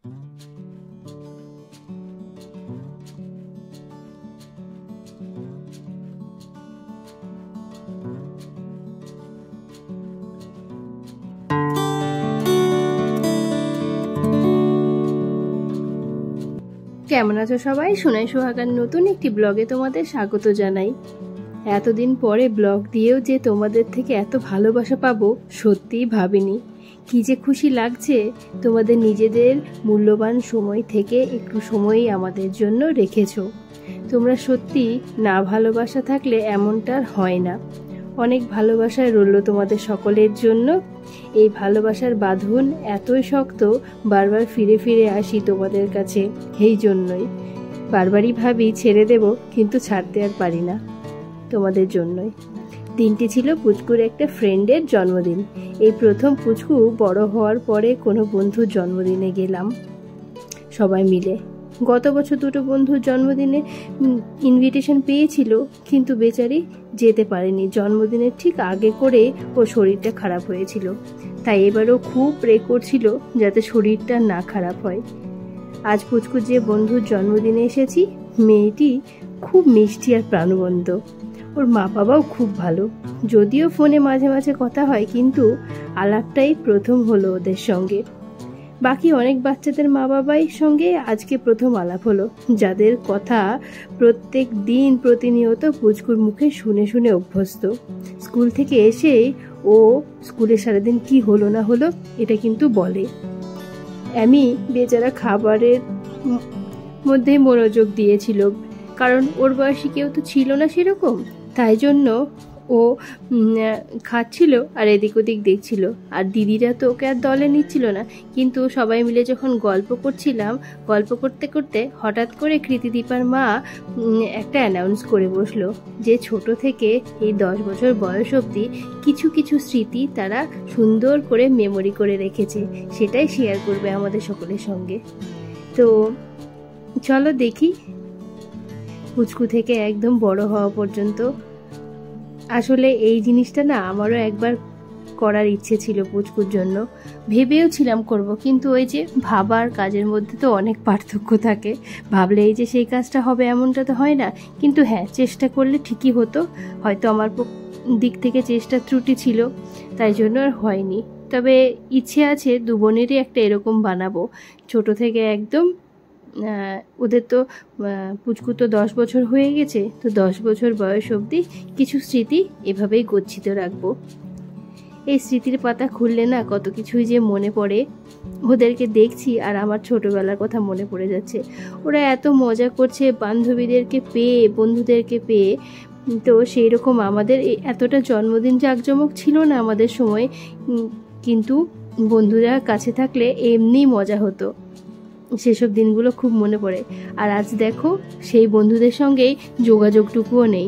কেমন আছো সবাই? সোনাই সোহাগার নতুন একটি ব্লগে তোমাদের স্বাগত জানাই। এতদিন পরে ব্লগ দিয়েও যে তোমাদের থেকে এত ভালোবাসা পাবো সত্যিই ভাবিনি। কি যে খুশি লাগছে, তোমাদের নিজেদের মূল্যবান সময় থেকে একটু সময়ই আমাদের জন্য রেখেছো। তোমরা সত্যি না ভালোবাসা থাকলে এমনটা হয় না। অনেক ভালোবাসায় রইল তোমাদের সকলের জন্য। এই ভালোবাসার বাঁধন এতই শক্ত, বারবার ফিরে ফিরে আসি তোমাদের কাছে। এই জন্যই বারবারই ভাবি ছেড়ে দেব, কিন্তু ছাড়তে আর পারি না তোমাদের জন্যই। দিনটি ছিল পুচকুর একটা ফ্রেন্ডের জন্মদিন। এই প্রথম পুচকু বড় হওয়ার পরে কোনো বন্ধুর জন্মদিনে গেলাম সবাই মিলে। গত বছর দুটো বন্ধুর জন্মদিনে ইনভিটেশন পেয়েছিল, কিন্তু বেচারি যেতে পারেনি। জন্মদিনের ঠিক আগে করে ওর শরীরটা খারাপ হয়েছিল, তাই এবারও খুব প্রে করছিল যাতে শরীরটা না খারাপ হয়। আজ পুচকুর যে বন্ধুর জন্মদিনে এসেছি, মেয়েটি খুব মিষ্টি আর প্রাণবন্ত। ওর মা বাবাও খুব ভালো, যদিও ফোনে মাঝে মাঝে কথা হয়, কিন্তু আলাপটাই প্রথম হলো ওদের সঙ্গে। বাকি অনেক বাচ্চাদের মা বাবার সঙ্গে আজকে প্রথম আলাপ হলো, যাদের কথা প্রত্যেক দিন প্রতিনিয়ত পুচকুর মুখে শুনে শুনে অভ্যস্ত। স্কুল থেকে এসেই ও স্কুলে সারাদিন কি হলো না হলো এটা কিন্তু বলে। আমি বেচারা খাবারের মধ্যে মনোযোগ দিয়েছিল, কারণ ওর বয়সী কেউ তো ছিল না সেরকম, তাই জন্য ও খাচ্ছিল আর এদিক ওদিক দেখছিল। আর দিদিরা তো ওকে আর দলে নিচ্ছিল না, কিন্তু সবাই মিলে যখন গল্প করছিলাম, গল্প করতে করতে হঠাৎ করে কৃতিদীপার মা একটা অ্যানাউন্স করে বসলো যে ছোট থেকে এই 10 বছর বয়স অবধি কিছু কিছু স্মৃতি তারা সুন্দর করে মেমোরি করে রেখেছে, সেটাই শেয়ার করবে আমাদের সকলের সঙ্গে। তো চলো দেখি পুচকু থেকে একদম বড় হওয়া পর্যন্ত। আসলে এই জিনিসটা না আমারও একবার করার ইচ্ছে ছিল পুচকুর জন্য, ভেবেও ছিলাম করব, কিন্তু ওই যে ভাবার কাজের মধ্যে তো অনেক পার্থক্য থাকে। ভাবলে এই যে সেই কাজটা হবে এমনটা তো হয় না, কিন্তু হ্যাঁ চেষ্টা করলে ঠিকই হতো। হয়তো আমার দিক থেকে চেষ্টা ত্রুটি ছিল, তাই জন্য আর হয়নি। তবে ইচ্ছে আছে দু বোনেরই একটা এরকম বানাবো, ছোট থেকে একদম। ওদের তো পুচকু তো 10 বছর হয়ে গেছে, তো 10 বছর বয়স অবধি কিছু স্মৃতি এভাবেই গচ্ছিত রাখবো। এই স্মৃতির পাতা খুললে না কত কিছুই যে মনে পড়ে। ওদেরকে দেখছি আর আমার ছোটবেলার কথা মনে পড়ে যাচ্ছে। ওরা এত মজা করছে বান্ধবীদেরকে পেয়ে, বন্ধুদেরকে পেয়ে। তো সেই রকম আমাদের এতটা জন্মদিন জাঁকজমক ছিল না আমাদের সময়, কিন্তু বন্ধুরা কাছে থাকলে এমনি মজা হতো। সেসব দিনগুলো খুব মনে পড়ে। আর আজ দেখো সেই বন্ধুদের সঙ্গেই যোগাযোগটুকুও নেই।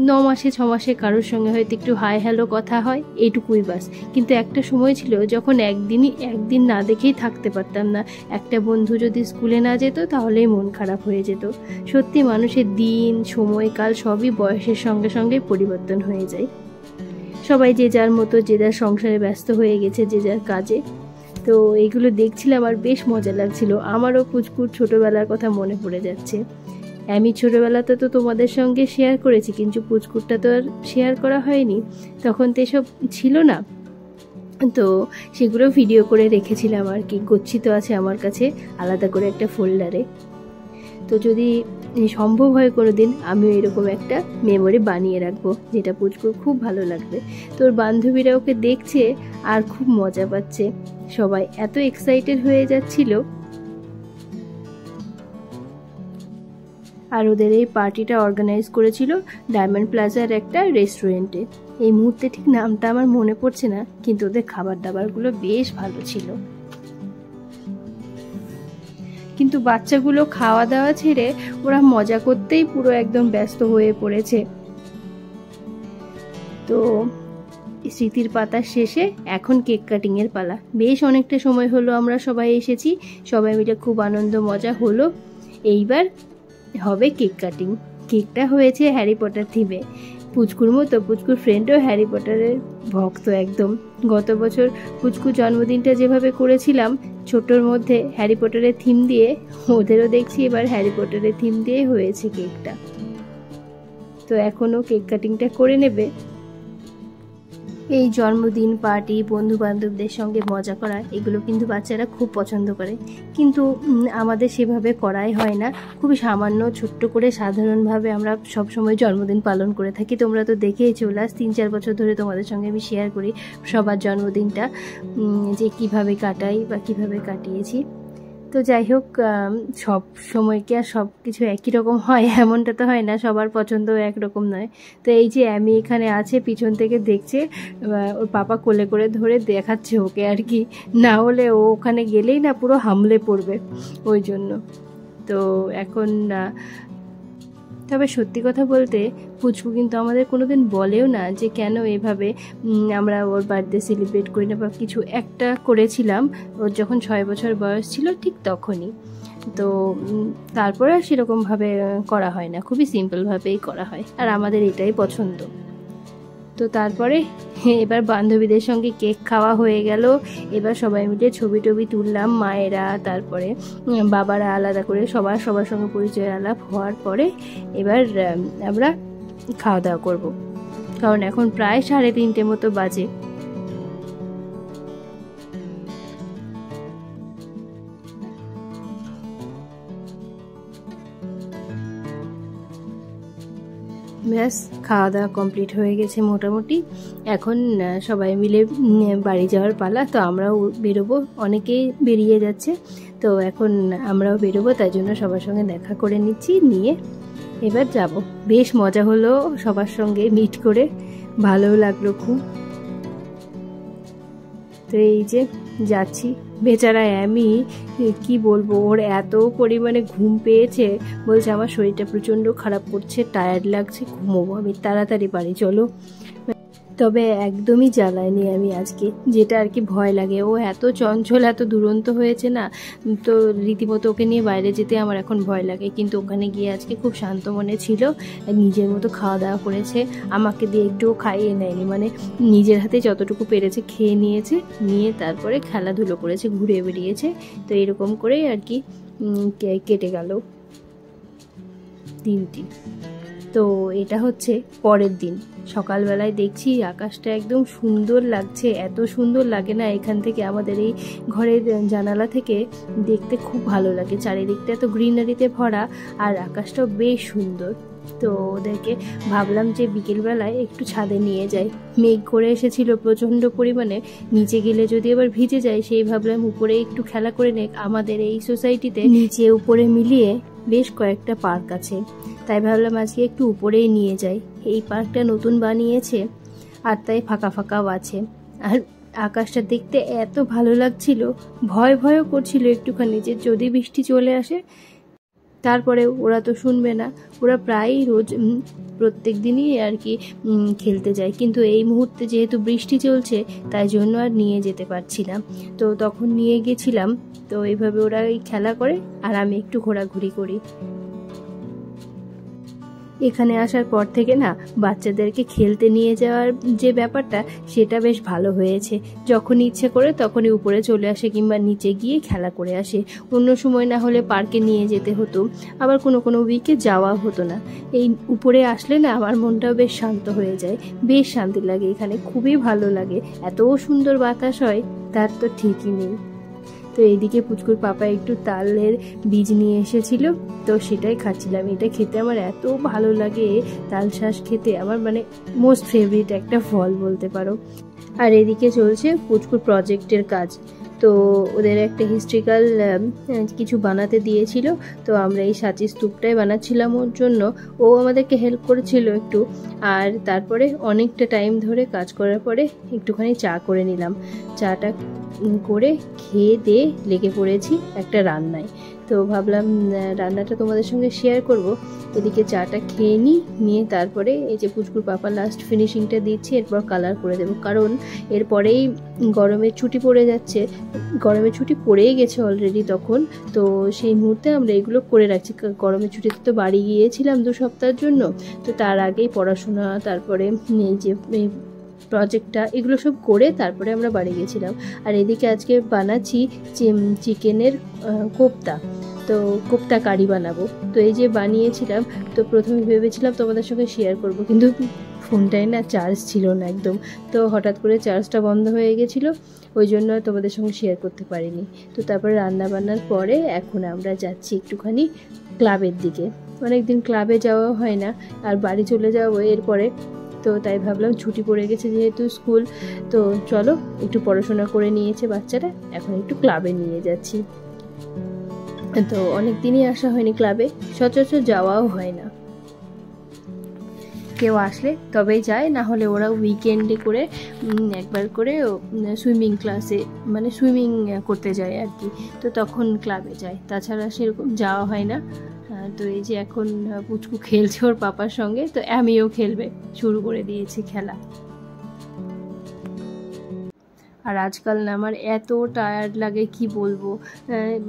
9 মাসে 6 মাসে কারোর সঙ্গে হয়তো একটু হাই হ্যালো কথা হয়, এইটুকুই বাস। কিন্তু একটা সময় ছিল যখন একদিন না দেখেই থাকতে পারতাম না। একটা বন্ধু যদি স্কুলে না যেত তাহলেই মন খারাপ হয়ে যেত। সত্যি মানুষের দিন সময়কাল সবই বয়সের সঙ্গে সঙ্গে পরিবর্তন হয়ে যায়। সবাই যে যার মতো যে যার সংসারে ব্যস্ত হয়ে গেছে, যে যার কাজে। তো এইগুলো দেখছিলাম আর বেশ মজা লাগছিল। আমারও পুচকুর ছোটোবেলার কথা মনে পড়ে যাচ্ছে। আমি ছোটোবেলাতে তো তোমাদের সঙ্গে শেয়ার করেছি, কিন্তু পুচকুরটা তো আর শেয়ার করা হয়নি, তখন তো এসব ছিল না। তো সেগুলো ভিডিও করে রেখেছিলাম আর কি, গচ্ছিত আছে আমার কাছে আলাদা করে একটা ফোল্ডারে। তো যদি সম্ভব হয় কোনো দিন আমিও এরকম একটা মেমোরি বানিয়ে রাখবো, যেটা পুচকুর খুব ভালো লাগবে। তোর বান্ধবীরা ওকে দেখছে আর খুব মজা পাচ্ছে, সবাই এত এক্সাইটেড হয়ে যাচ্ছিল। আর ওদের এই পার্টিটা অর্গানাইজ করেছিল ডায়মন্ড প্লাজার একটা রেস্টুরেন্টে। এই মুহূর্তে ঠিক নামটা আমার মনে পড়ছে না, কিন্তু ওদের খাবার দাবারগুলো বেশ ভালো ছিল। কিন্তু বাচ্চাগুলো খাওয়া দাওয়া ছেড়ে ওরা মজা করতেই পুরো একদম ব্যস্ত হয়ে পড়েছে। তো স্মৃতির পাতার শেষে এখন কেক কাটিং এর পালা। বেশ অনেকটা সময় হলো আমরা সবাই এসেছি, সবাই মিলে খুব আনন্দ মজা হলো। এইবার হবে কেক কাটিং। কেকটা হয়েছে হ্যারি পটার থিমে। পুচকুর মতো পুচকুর ফ্রেন্ডও হ্যারি পটারের ভক্ত একদম। গত বছর পুচকুর জন্মদিনটা যেভাবে করেছিলাম ছোটোর মধ্যে হ্যারি পটারের থিম দিয়ে, ওদেরও দেখছি এবার হ্যারি পটারের থিম দিয়ে হয়েছে কেকটা। তো এখনও কেক কাটিংটা করে নেবে। এই জন্মদিন পার্টি, বন্ধু বান্ধবদের সঙ্গে মজা করা, এগুলো কিন্তু বাচ্চারা খুব পছন্দ করে, কিন্তু আমাদের সেভাবে করাই হয় না। খুবই সামান্য ছোট্ট করে সাধারণভাবে আমরা সবসময় জন্মদিন পালন করে থাকি। তোমরা তো দেখেইছো, লাস্ট 3-4 বছর ধরে তোমাদের সঙ্গে আমি শেয়ার করি সবার জন্মদিনটা যে কিভাবে কাটাই বা কিভাবে কাটিয়েছি। তো যাই হোক, সব সময় কি আর সব কিছু একই রকম হয় এমনটা তো হয় না, সবার পছন্দ একরকম নয়। তো এই যে আমি এখানে আছে, পিছন থেকে দেখছে, ওর পাপা কোলে করে ধরে দেখাচ্ছে ওকে আর কি, না হলে ও ওখানে গেলেই না পুরো হামলে পড়বে ওই জন্য। তো এখন তবে সত্যি কথা বলতে পুচকু কিন্তু আমাদের কোনোদিন বলেও না যে কেন এভাবে আমরা ওর বার্থডে সেলিব্রেট করি না বা কিছু। একটা করেছিলাম ওর যখন 6 বছর বয়স ছিল, ঠিক তখনই। তো তারপর আর সেরকমভাবে করা হয় না, খুবই সিম্পলভাবেই করা হয়, আর আমাদের এটাই পছন্দ। তো তারপরে এবার বান্ধবীদের সঙ্গে কেক খাওয়া হয়ে গেল। এবার সবাই মিলে ছবি টবি তুললাম, মায়েরা, তারপরে বাবারা, আলাদা করে সবার সঙ্গে পরিচয় আলাপ হওয়ার পরে এবার আমরা খাওয়া দাওয়া করবো, কারণ এখন প্রায় 3:30 মতো বাজে। ব্যাস খাওয়া দাওয়া কমপ্লিট হয়ে গেছে মোটামুটি। এখন সবাই মিলে বাড়ি যাওয়ার পালা। তো আমরাও বেরোবো, অনেকেই বেরিয়ে যাচ্ছে, তো এখন আমরাও বেরোবো, তাই জন্য সবার সঙ্গে দেখা করে নিচ্ছি, নিয়ে এবার যাব। বেশ মজা হলো সবার সঙ্গে মিট করে, ভালোও লাগলো খুব। তো এই যে যাচ্ছি, বেচারা আমি কি বলবো, ওর এত পরিমাণে ঘুম পেয়েছে, বলছে আমার শরীরটা প্রচণ্ড খারাপ করছে, টায়ার্ড লাগছে, ঘুমোবো আমি, তাড়াতাড়ি বাড়ি চলো। তবে একদমই জ্বালায়নি আমি আজকে, যেটা আর কি ভয় লাগে। ও এত চঞ্চল, এত দুরন্ত হয়েছে না, তো রীতিমতো ওকে নিয়ে বাইরে যেতে আমার এখন ভয় লাগে। কিন্তু ওখানে গিয়ে আজকে খুব শান্ত মনে ছিল, নিজের মতো খাওয়া দাওয়া করেছে, আমাকে দিয়ে একটুও খাইয়ে নেয়নি, মানে নিজের হাতে যতটুকু পেরেছে খেয়ে নিয়েছে, নিয়ে তারপরে খেলাধুলো করেছে, ঘুরে বেরিয়েছে। তো এরকম করেই আর কি কেটে গেল দিনটি। তো এটা হচ্ছে পরের দিন সকালবেলায় দেখছি আকাশটা একদম সুন্দর লাগছে, এত সুন্দর লাগে না, এখান থেকে আমাদের এই ঘরের জানালা থেকে দেখতে খুব ভালো লাগে, চারিদিকটা এত গ্রিনারিতে ভরা, আর আকাশটাও বেশ সুন্দর। তো ওদেরকে ভাবলাম যে বিকেলবেলায় একটু ছাদে নিয়ে যাই, মেঘ করে এসেছিল প্রচণ্ড পরিমাণে, নিচে গেলে যদি আবার ভিজে যায়, সেই ভাবলাম উপরে একটু খেলা করে নে। আমাদের এই সোসাইটিতে নিচে উপরে মিলিয়ে বেশ কয়েকটা পার্ক আছে, তাই ভাবলাম আজকে একটু উপরেই নিয়ে যাই। এই পার্কটা নতুন বানিয়েছে, আর তাই ফাঁকা ফাঁকাও আছে, আর আকাশটা দেখতে এত ভালো লাগছিল, ভয়ও করছিল একটুখানি যে যদি বৃষ্টি চলে আসে। তারপরে ওরা তো শুনবে না, ওরা প্রায়ই রোজ প্রত্যেক দিনই আর কি খেলতে যায়, কিন্তু এই মুহূর্তে যেহেতু বৃষ্টি চলছে তাই জন্য আর নিয়ে যেতে পারছি না। তো তখন নিয়ে গেছিলাম, তো এইভাবে ওরা খেলা করে আর আমি একটু ঘোরাঘুরি করি। এখানে আসার পর থেকে না বাচ্চাদেরকে খেলতে নিয়ে যাওয়ার যে ব্যাপারটা, সেটা বেশ ভালো হয়েছে। যখন ইচ্ছে করে তখনই উপরে চলে আসে কিংবা নিচে গিয়ে খেলা করে আসে। অন্য সময় না হলে পার্কে নিয়ে যেতে হতো, আবার কোনো উইকে যাওয়া হতো না। এই উপরে আসলে না আমার মনটাও বেশ শান্ত হয়ে যায়, বেশ শান্তি লাগে এখানে, খুবই ভালো লাগে, এত সুন্দর বাতাস হয় তার তো ঠিকই নেই। তো এইদিকে পুচকুর পাপা একটু তালের বীজ নিয়ে এসেছিল, তো সেটাই খাচ্ছিলাম। এটা খেতে আমার এত ভালো লাগে, তাল শাঁস খেতে আমার মানে মোস্ট ফেভারিট একটা ফল বলতে পারো। আর এদিকে চলছে পুচকুর প্রজেক্টের কাজ। তো ওদের একটা হিস্ট্রিক্যাল কিছু বানাতে দিয়েছিল, তো আমরা এই সাঁচি স্তূপটাই বানাচ্ছিলাম ওর জন্য, ও আমাদেরকে হেল্প করেছিল একটু। আর তারপরে অনেকটা টাইম ধরে কাজ করার পরে একটুখানি চা করে নিলাম, চাটা করে খেয়ে দিয়ে লেগে পড়েছি একটা রান্নায়। তো ভাবলাম রান্নাটা তোমাদের সঙ্গে শেয়ার করব। এদিকে চাটা খেয়ে নিয়ে তারপরে এই যে পুচকুর পাপা লাস্ট ফিনিশিংটা দিচ্ছি, এরপর কালার করে দেবো, কারণ এরপরেই গরমের ছুটি পড়ে যাচ্ছে। গরমের ছুটি পড়েই গেছে অলরেডি তখন, তো সেই মুহূর্তে আমরা এগুলো করে রাখছি। গরমের ছুটিতে তো বাড়ি গিয়েছিলাম 2 সপ্তাহের জন্য, তো তার আগেই পড়াশোনা, তারপরে এই যে প্রজেক্টটা, এগুলো সব করে তারপরে আমরা বাড়ি গেছিলাম। আর এদিকে আজকে বানাচ্ছি চিকেনের কোপ্তা, তো কোপ্তা কারি বানাবো। তো এই যে বানিয়েছিলাম, তো প্রথমে ভেবেছিলাম তোমাদের সঙ্গে শেয়ার করব, কিন্তু ফোনটায় না চার্জ ছিল না একদম, তো হঠাৎ করে চার্জটা বন্ধ হয়ে গেছিলো, ওই জন্য তোমাদের সঙ্গে শেয়ার করতে পারিনি। তো তারপরে রান্না বান্নার পরে এখন আমরা যাচ্ছি একটুখানি ক্লাবের দিকে। অনেক দিন ক্লাবে যাওয়া হয় না, আর বাড়ি চলে যাবো এরপরে, তো তাই ভাবলাম ছুটি পড়ে গেছে যেহেতু স্কুল, তো চলো একটু পড়াশোনা করে নিয়েছে বাচ্চারা, এখন একটু ক্লাবে নিয়ে যাচ্ছি। তো অনেক দিনই আসা হয়নি ক্লাবে, সচরাচর যাওয়াও হয় না, কেউ আসলে তবেই যায়, না হলে ওরা উইকেন্ডে করে একবার করে সুইমিং ক্লাসে, মানে সুইমিং করতে যায় আর কি, তো তখন ক্লাবে যায়, তাছাড়া সেরকম যাওয়া হয় না। তো এই যে এখন পুচকু খেলছে ওর পাপার সঙ্গে, তো আমিও খেলবে শুরু করে দিয়েছি খেলা। আর আজকাল না আমার এত টায়ার্ড লাগে কি বলবো,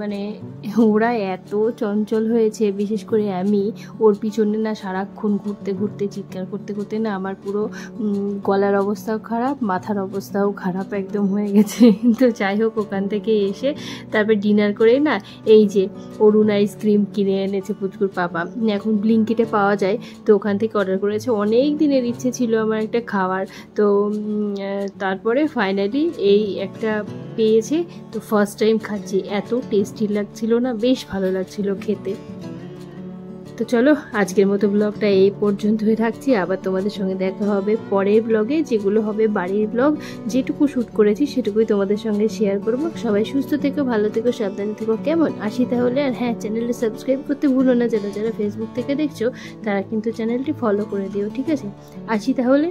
মানে ওরা এত চঞ্চল হয়েছে, বিশেষ করে আমি, ওর পিছনে না সারাক্ষণ ঘুরতে ঘুরতে চিৎকার করতে করতে না আমার পুরো গলার অবস্থাও খারাপ, মাথার অবস্থাও খারাপ একদম হয়ে গেছে। তো যাই হোক, ওখান থেকে এসে তারপর ডিনার করে না, এই যে অরুণ আইসক্রিম কিনে এনেছে পুচকুর পাপা, এখন ব্লিঙ্কিটে পাওয়া যায়, তো ওখান থেকে অর্ডার করেছে। অনেক দিনের ইচ্ছে ছিল আমার একটা খাওয়ার, তো তারপরে ফাইনালি এই একটা পেয়েছে, তো ফার্স্ট টাইম খাচ্ছি, এত টেস্টি লাগছিল না, বেশ ভালো লাগছিল খেতে। তো চলো আজকের মতো ব্লগটা এই পর্যন্তই থাকছি, আবার তোমাদের সঙ্গে দেখা হবে পরের ব্লগে, যেগুলো হবে বাড়ির ব্লগ, যেটুকু শ্যুট করেছি সেটুকুই তোমাদের সঙ্গে শেয়ার করব। সবাই সুস্থ থেকো, ভালো থেকো, সাবধানে থেকো, কেমন? আসি তাহলে। আর হ্যাঁ, চ্যানেলটি সাবস্ক্রাইব করতে ভুলো না, যারা ফেসবুক থেকে দেখছো তারা কিন্তু চ্যানেলটি ফলো করে দিও, ঠিক আছে? আসি তাহলে।